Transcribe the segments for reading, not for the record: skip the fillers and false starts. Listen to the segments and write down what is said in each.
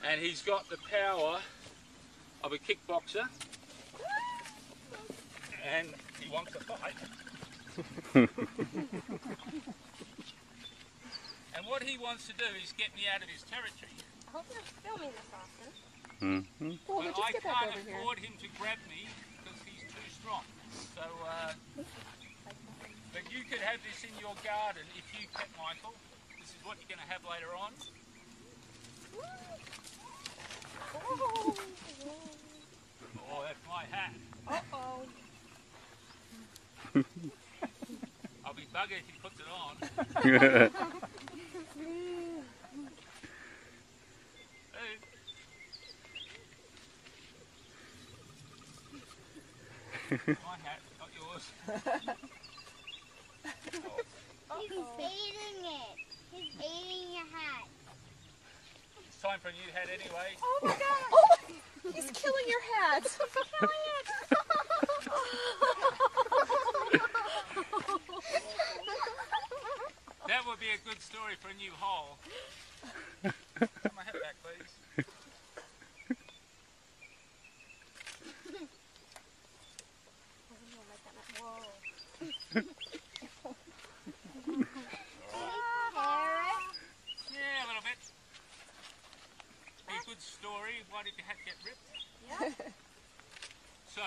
And he's got the power of a kickboxer. And he wants to fight. And what he wants to do is get me out of his territory. I hope you're filming this, Austin. Well, But I can't afford him to grab me because he's too strong. So, but you could have this in your garden if you kept Michael. This is what you're going to have later on. Oh, that's my hat. Uh-oh. I'll be buggered if he puts it on. My hat, not yours. He's eating it. He's eating your hat. It's time for a new hat anyway. Oh my god! Oh, he's killing your hat! He's killing it! That would be a good story for a new hole. Put my hat back, please. Yeah, a little bit. Be a good story. Why did your hat get ripped? Yeah. So,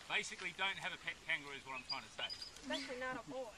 basically don't have a pet kangaroo is what I'm trying to say. Especially not a boy.